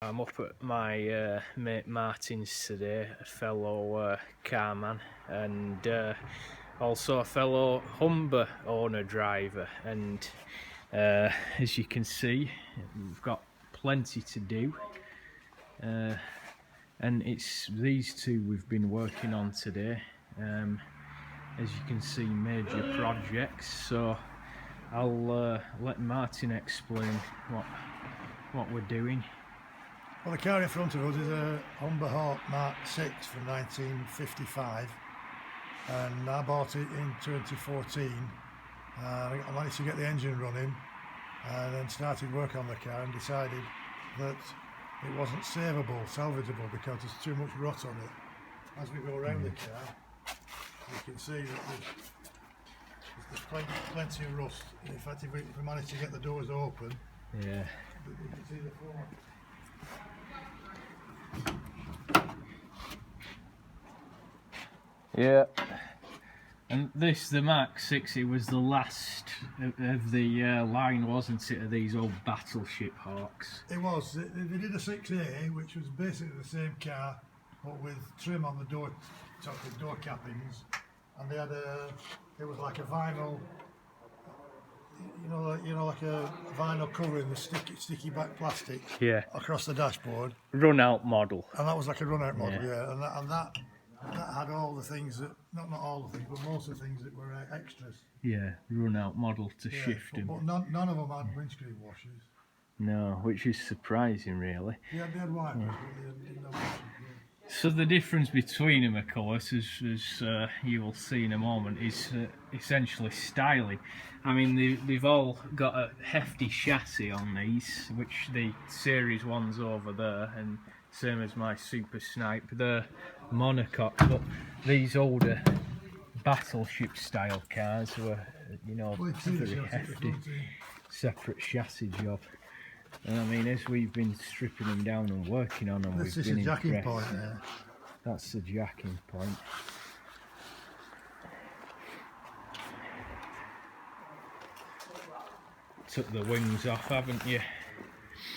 I'm up at my mate Martin's today, a fellow carman and also a fellow Humber owner driver, and as you can see we've got plenty to do, and it's these two we've been working on today. As you can see, major projects, so I'll let Martin explain what we're doing. Well, the car in front of us is a Humber Mark VI from 1955, and I bought it in 2014. I managed to get the engine running and then started work on the car and decided that it wasn't salvageable because there's too much rot on it. As we go around the car, you can see that there's plenty of rust. In fact, if we manage to get the doors open, yeah, you can see the floor. Yeah, and the Mark VI, it was the last of the line, wasn't it, of these old battleship hawks? It was. They did a 6A, which was basically the same car, but with trim on the door cappings, and they had it was like a vinyl, like a vinyl covering the sticky back plastic, yeah, across the dashboard. Run out model. And that was like a run out model, yeah. And that had all the things that, not all the things, but most of the things that were extras. Yeah, run out model to shift them. But none of them had windscreen washers. No, which is surprising, really. Yeah, they had wipers, but they didn't have washers. Yeah. So the difference between them, of course, as you will see in a moment, is essentially styling. I mean, they've all got a hefty chassis on these, which the series one's over there, and same as my Super Snipe, they're monocoque. But these older battleship style cars were, very hefty, separate chassis job. And I mean, as we've been stripping them down and working on them, we've been impressed. Jacking point there. That's the jacking point. Took the wings off, haven't you?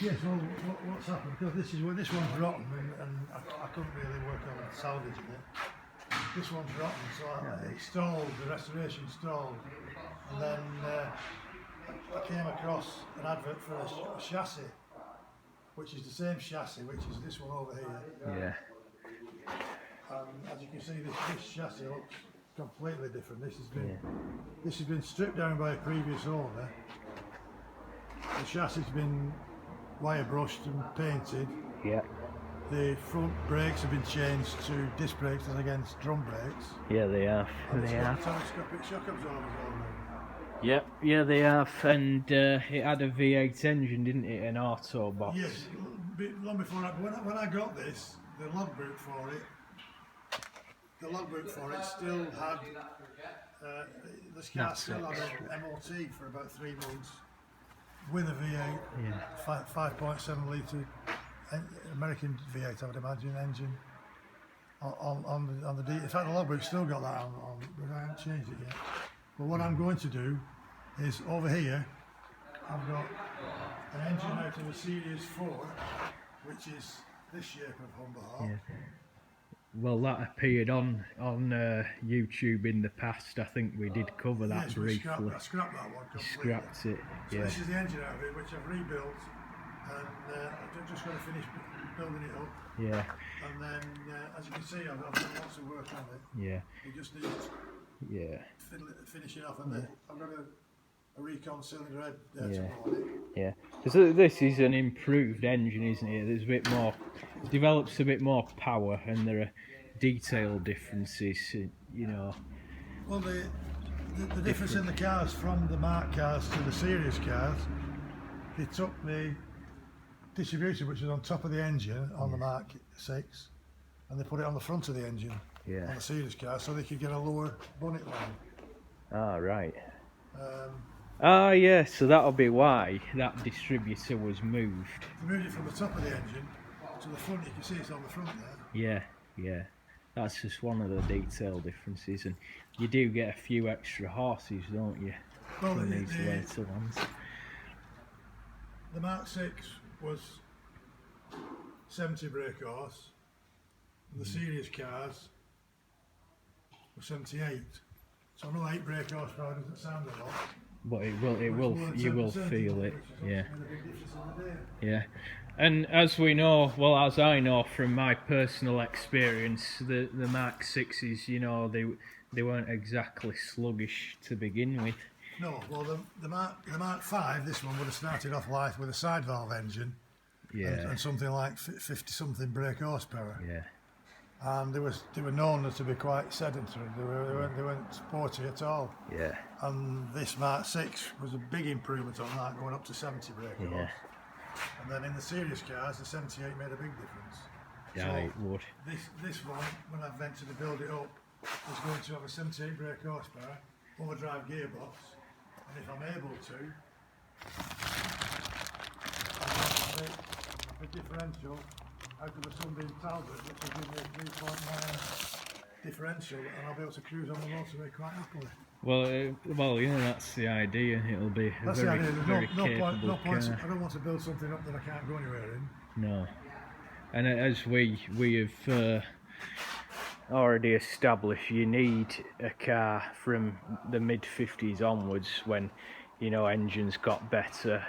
Yes, well, what's happened, because this one's rotten, and I couldn't really work on salvaging it. This one's rotten, so it stalled, the restoration stalled, and then I came across an advert for a chassis, which is the same chassis, which is this one over here. Yeah. As you can see, this chassis looks completely different. This has been stripped down by a previous owner. The chassis has been wire brushed and painted. Yeah. The front brakes have been changed to disc brakes as against drum brakes. Yeah, they have. And they have. Telescopic shock absorbers on them. Yep, yeah, they have. And it had a V8 engine, didn't it? An auto box. Yes, long before when I got this, the logbook for it still had this car still had an MOT for about 3 months with a V8, yeah. 5.7 litre American V8, I would imagine, engine on the D. In fact, the logbook's still got that on, but I haven't changed it yet. But what I'm going to do is, over here, I've got an engine out of a Series 4, which is this shape of Humber Hawk. Yeah. Well, that appeared on YouTube in the past. I think we did cover that briefly. I scrapped that one completely. Scrapped it, so yeah. This is the engine out of it, which I've rebuilt, and I'm just going to finish building it up. Yeah. And then, as you can see, I've done lots of work on it. Yeah. It just needs finishing off, and I've got a Recon cylinder head to go on it. Yeah. So this is an improved engine, isn't it? There's a bit more, develops a bit more power, and there are detail differences, Well, the difference in the cars from the Mark cars to the series cars, they took the distributor, which was on top of the engine on the Mark VI, and they put it on the front of the engine on the series car, so they could get a lower bonnet line. Ah, right. Yeah, so that'll be why that distributor was moved. They moved it from the top of the engine to the front. You can see it's on the front there. Yeah. That's just one of the detail differences, and you do get a few extra horses, don't you, from these later ones. The Mark VI was 70 brake horse, and the series cars were 78. So I know 8 brake horsepower doesn't sound a lot, but you will feel it, yeah. Made a big difference in the day. Yeah, and as we know, well, as I know from my personal experience, the Mark VIs, you know, they weren't exactly sluggish to begin with. No, well, the Mark V, this one would have started off life with a side valve engine, Yeah, and something like 50 something brake horsepower. yeah, And they were known to be quite sedentary. They weren't sporty at all. yeah, And this Mark VI was a big improvement on that, going up to 70 brake horse. yeah. And then in the series cars, the 78 made a big difference. Yeah, So it would. This one, when I ventured to build it up, is going to have a 78 brake horsepower, overdrive gearbox, and if I'm able to, I'll make a differential out of a Sunbeam Talbot, which will give me a 3.9 differential, and I'll be able to cruise on the motorway quite happily. Well, you know, that's the idea. It'll be a That's very, the idea. very No capable point. car. I don't want to build something up that I can't go anywhere in. No, and as we have already established, you need a car from the mid-50s onwards when, you know, engines got better,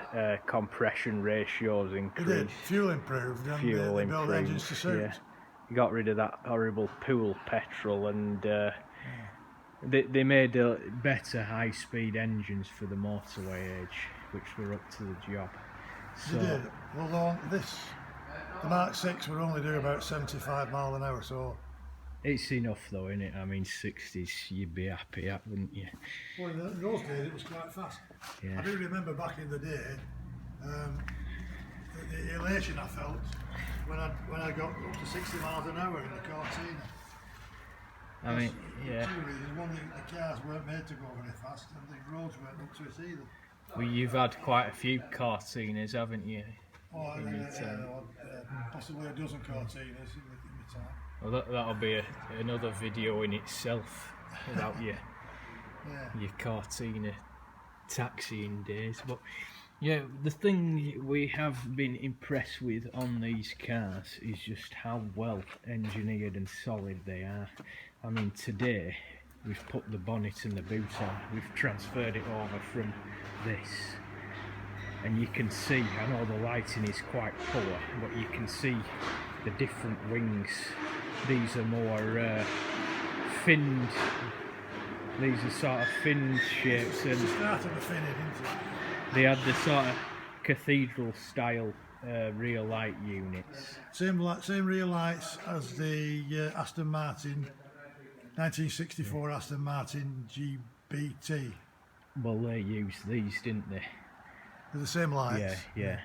compression ratios It increased, did. Fuel improved, and fuel they built engines to suit. yeah. You got rid of that horrible pool petrol, and they made better high-speed engines for the motorway age, which were up to the job. So, They did. Well, the Mark VI would only do about 75 mile an hour, so. it's enough though, isn't it? I mean, 60s, you'd be happy at, wouldn't you? Well, in those days it was quite fast. Yeah. I do remember back in the day, the elation I felt when I got up to 60 miles an hour in the Cortina. I mean, yeah. Two reasons. One, the cars weren't made to go very fast, and the roads weren't up to it either. Well, you've had quite a few Cortinas, haven't you? Oh, in your time? possibly a dozen Cortinas in my time. Well, that'll be another video in itself about your Cortina taxiing days. But yeah, the thing we have been impressed with on these cars is just how well engineered and solid they are. I mean, today we've put the bonnet and the boot on, we've transferred it over from this, and you can see, I know the lighting is quite poor, but you can see the different wings. These are more finned, these are sort of finned shapes, and Started the finning, didn't it? they had the sort of cathedral style rear light units. Same rear lights as the Aston Martin 1964 Aston Martin GBT. Well, they used these, didn't they? They're the same lights. Yeah, yeah.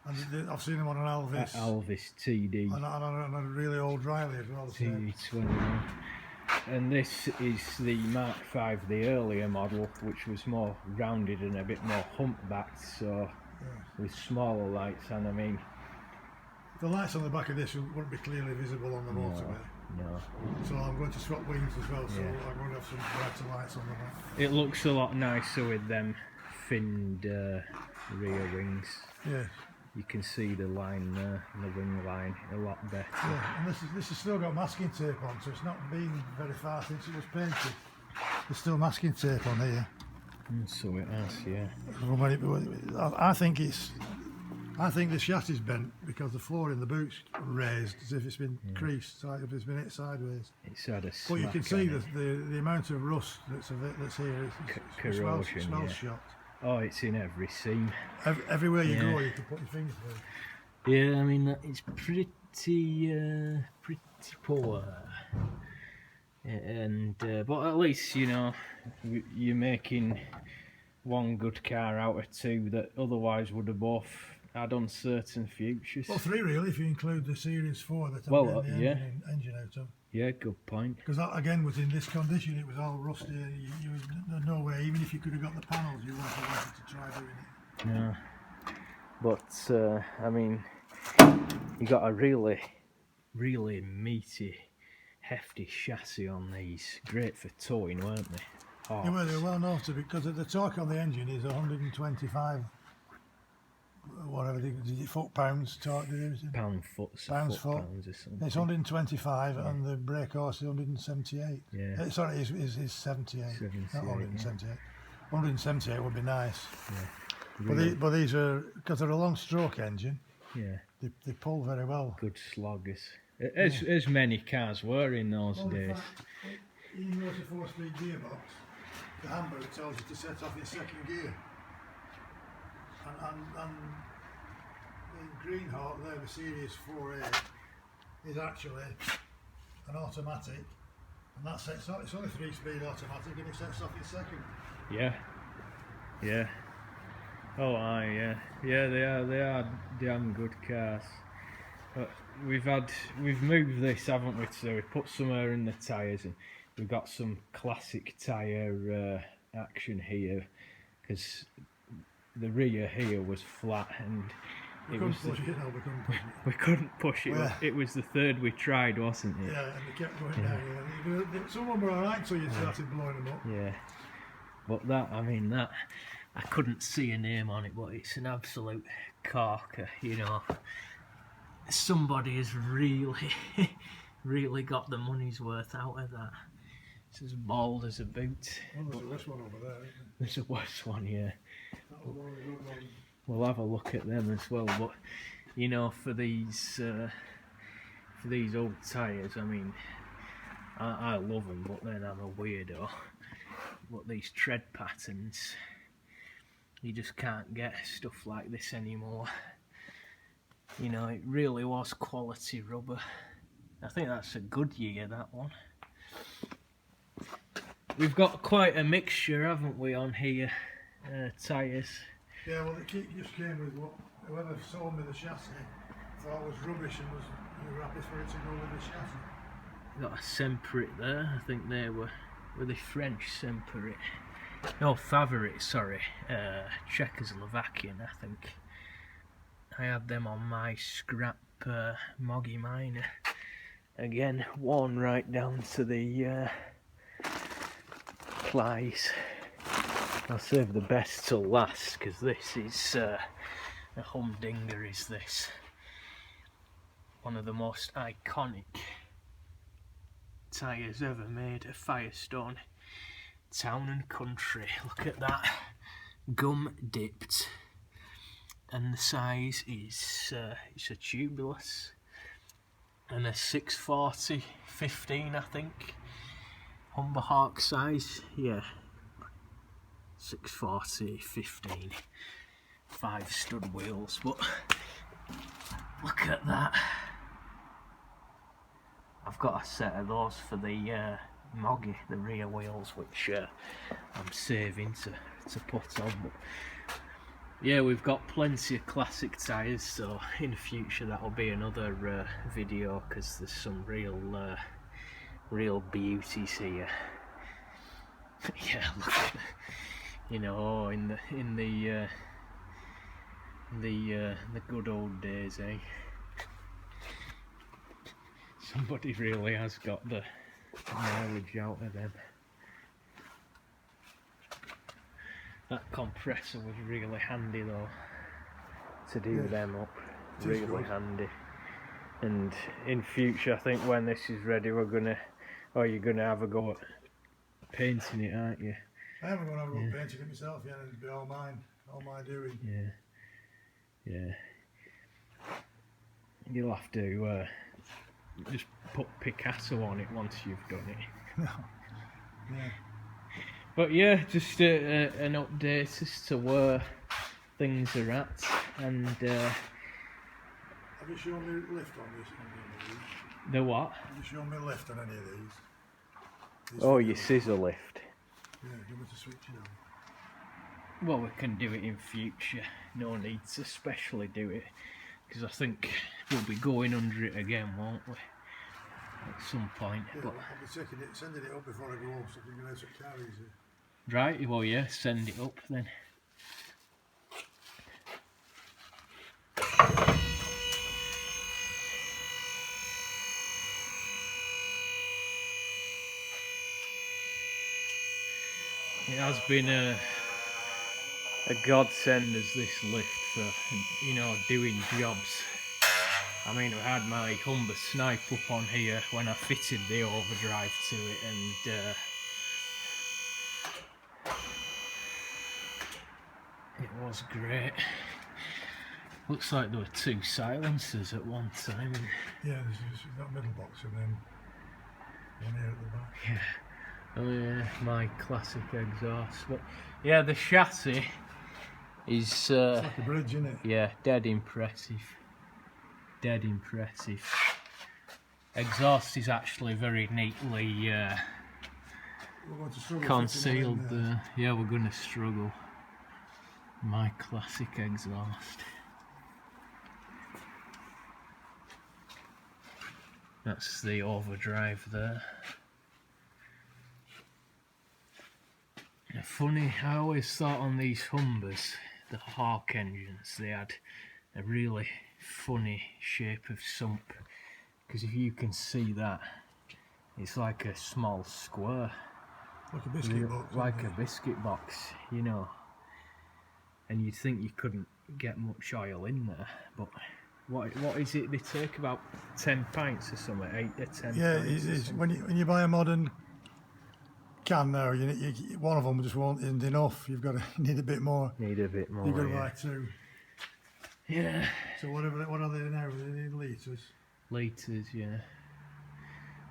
And I've seen them on an Elvis. Elvis TD. And on a really old Riley as well. So. TD21. And this is the Mark V, the earlier model, which was more rounded and a bit more humpbacked, so with smaller lights. And I mean, the lights on the back of this wouldn't be clearly visible on the motorway. No. So I'm going to swap wings as well, so I'm going to have some brighter lights on the back. It looks a lot nicer with them finned rear wings. Yeah. You can see the line there, the wing line, a lot better. Yeah, and this has still got masking tape on, so it's not been very far since it was painted. There's still masking tape on here. So it has, yeah. I think the chassis is bent because the floor in the boot's raised as if it's been creased, so if it's been hit sideways. It's had a But you can see on the amount of rust that's here. It's corrosion, smells shot. Oh, it's in every seam. Everywhere you go, you can put your fingers through. Yeah, I mean, it's pretty poor. And but at least, you know, you're making one good car out of two that otherwise would have both had uncertain futures. Well, three really, if you include the Series 4 that I'm getting the engine out of. Yeah, good point. Because that again was in this condition, it was all rusty. No way, even if you could have got the panels, you wouldn't have wanted to try doing it. No, but I mean, you got a really meaty, hefty chassis on these. Great for towing, weren't they? Oh. Yeah, well, they're well known to because the torque on the engine is 125 whatever, did you foot-pounds talk, did you? Pound-foot, Pounds foot. pounds or something. It's 125 and the brake horse is 178. Yeah. Sorry, it's 78. 78, Not 178. 178 would be nice. Yeah. But these are, because they're a long stroke engine, Yeah. they pull very well. Good sloggers. As many cars were in those days. In fact, even though it's a 4-speed gearbox, the handbrake tells you to set off your second gear. And in Greenhawk there, the Series 4A is actually an automatic, and that sets off, it's only 3-speed automatic, and it sets off your second. Yeah. Yeah. Oh, aye, yeah. Yeah, they are damn good cars. But we've moved this, haven't we? So we put some air in the tyres, and we've got some classic tyre action here, because the rear here was flat, and we couldn't push it. We couldn't push it. It was the third we tried, wasn't it? Yeah, and it kept going down. Yeah. Some of them were alright until you started blowing them up. Yeah, but that I couldn't see a name on it, but it's an absolute corker, you know. Somebody has really got the money's worth out of that. It's as bald as a boot. Well, there's a worse one over there, isn't there? There's a worse one, yeah. That was one of the good ones. We'll have a look at them as well, but you know, for these old tyres, I mean, I love them, but then I'm a weirdo. But these tread patterns, you just can't get stuff like this anymore. You know, it really was quality rubber. I think that's a Goodyear, that one. We've got quite a mixture, haven't we, on here, tyres. Yeah, well, it just came with what whoever sold me the chassis thought was rubbish, and you were happy for it to go with the chassis. Got a Semperit there. I think they were the French Semperit. No, Favorit, sorry. Czechoslovakian, I think. I had them on my scrap Moggy Miner. Again, worn right down to the plies. I'll save the best till last, because this is a humdinger. Is this one of the most iconic tyres ever made? A Firestone Town and Country. Look at that, gum dipped, and the size is it's a tubeless, and a 640/15, I think. Humber Hawk size, yeah. 640/15, 5 stud wheels, but look at that. I've got a set of those for the Moggy, the rear wheels, which I'm saving to put on. But yeah, we've got plenty of classic tyres, so in the future that'll be another video, because there's some real beauties here. Yeah, look at, you know, in the good old days, eh? Somebody really has got the mileage out of them. That compressor was really handy though, to do them up. Really handy. And in future, I think when this is ready, you're gonna have a go at painting it, aren't you? I haven't gone over painting it myself yet, and it'd be all my doing. Yeah. You'll have to just put Picasso on it once you've done it. Yeah. But yeah, just an update as to where things are at, and have you shown me lift on this? On these? The what? Have you shown me lift on any of these? Oh, your scissor lift. Yeah, do you want me to switch it on? Well, we can do it in future. No need to especially do it, because I think we'll be going under it again, won't we? At some point. Yeah, but I'll be sending it up before I go home, so I can get out of car easy. Right, well yeah, send it up then. It has been a godsend as this lift for, you know, doing jobs. I mean, I had my Humbers snipe up on here when I fitted the overdrive to it, and it was great. Looks like there were 2 silencers at one time. Yeah, there's that middle box and then one here at the back. Yeah. Oh yeah, my classic exhaust. But yeah, the chassis is It's like a bridge, isn't it? yeah, dead impressive. Dead impressive. Exhaust is actually very neatly We're going to struggle concealed fitting one in there. Yeah, we're going to struggle. My classic exhaust. That's the overdrive there. Funny, I always thought on these Humbers, the Hawk engines, they had a really funny shape of sump. Because if you can see that, it's like a small square. Like a biscuit box. Like a biscuit box, you know. And you'd think you couldn't get much oil in there, but what is it? They take about 10 pints or something, 8 to 10. Yeah, pints it's when you buy a modern can now, one of them just isn't enough. You've got to need a bit more. Need a bit more. You've got to yeah. buy 2. Yeah. So what are they now? They need litres. Litres, yeah.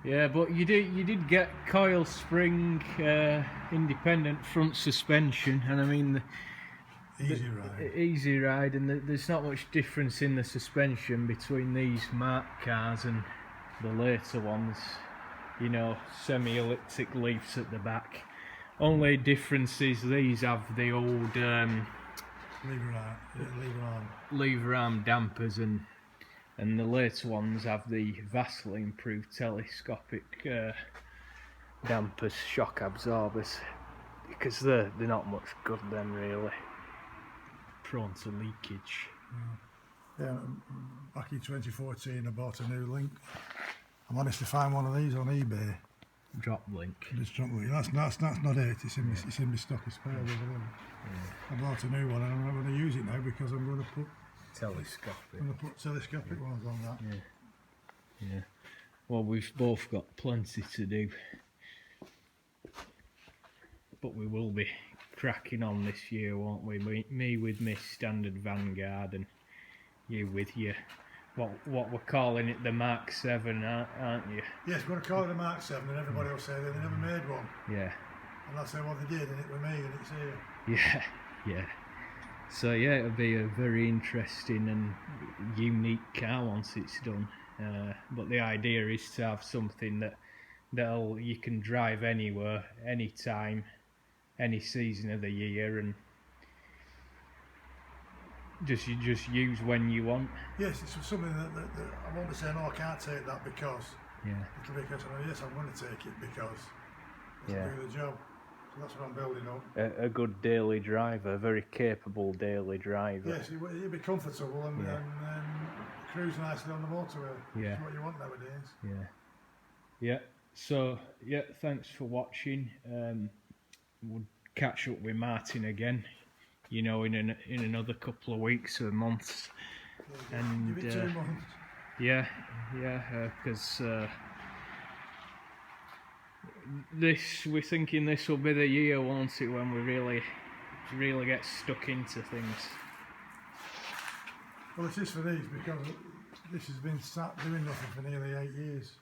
Yeah, but you did get coil spring independent front suspension, and I mean easy ride, and there's not much difference in the suspension between these Mark cars and the later ones. You know, semi-elliptic leaves at the back. Only difference is these have the old lever arm dampers, and the later ones have the vastly improved telescopic dampers, shock absorbers, because they're not much good then, really. Prone to leakage. Yeah, back in 2014 I bought a new Link. I managed to find one of these on eBay. Drop link. That's not it. It's in my stock of spares over there. Yeah. I bought a new one and I'm not going to use it now because I'm going to put telescopic ones on that. Yeah. Yeah. Well, we've both got plenty to do, but we will be cracking on this year, won't we? Me with my standard Vanguard, and you with your what we're calling it, the Mark VII, aren't you? Yes, we're going to call it the Mark VII, and everybody will say that they never made one. Yeah. And I'll say, well, they did, and it was me, and it's here. Yeah. So yeah, it'll be a very interesting and unique car once it's done. But the idea is to have something that you can drive anywhere, anytime, any season of the year, and just use when you want. Yes, it's something that I won't be saying, oh, I can't take that because. Yeah. It'll be because, yes, I'm going to take it because it'll do the job. So that's what I'm building up. A good daily driver, a very capable daily driver. Yes, you'll be comfortable and cruise nicely on the motorway. Yeah. That's what you want nowadays. Yeah. So yeah, thanks for watching. We'll catch up with Martin again, you know, in another couple of weeks or months. Yeah, and give it 2 months. Yeah, because we're thinking this will be the year, won't it, when we really get stuck into things. Well, it is for these because this has been sat doing nothing for nearly 8 years.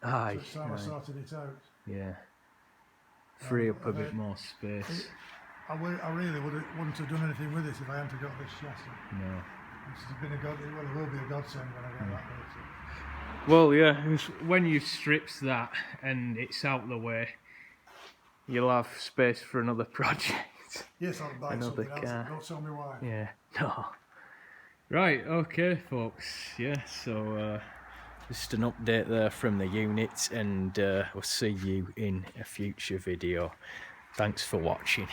Aye. So it's time I sorted it out. Yeah. Free up a bit more space. I really wouldn't have done anything with this if I hadn't got this chassis. No. This has been it will be a godsend when I get that later. Well, yeah, when you strips that and it's out the way, you'll have space for another project. Yes, I'll buy another something car. else. Don't tell me why. Yeah, no. Right, okay, folks. Yeah, so just an update there from the unit, and we'll see you in a future video. Thanks for watching.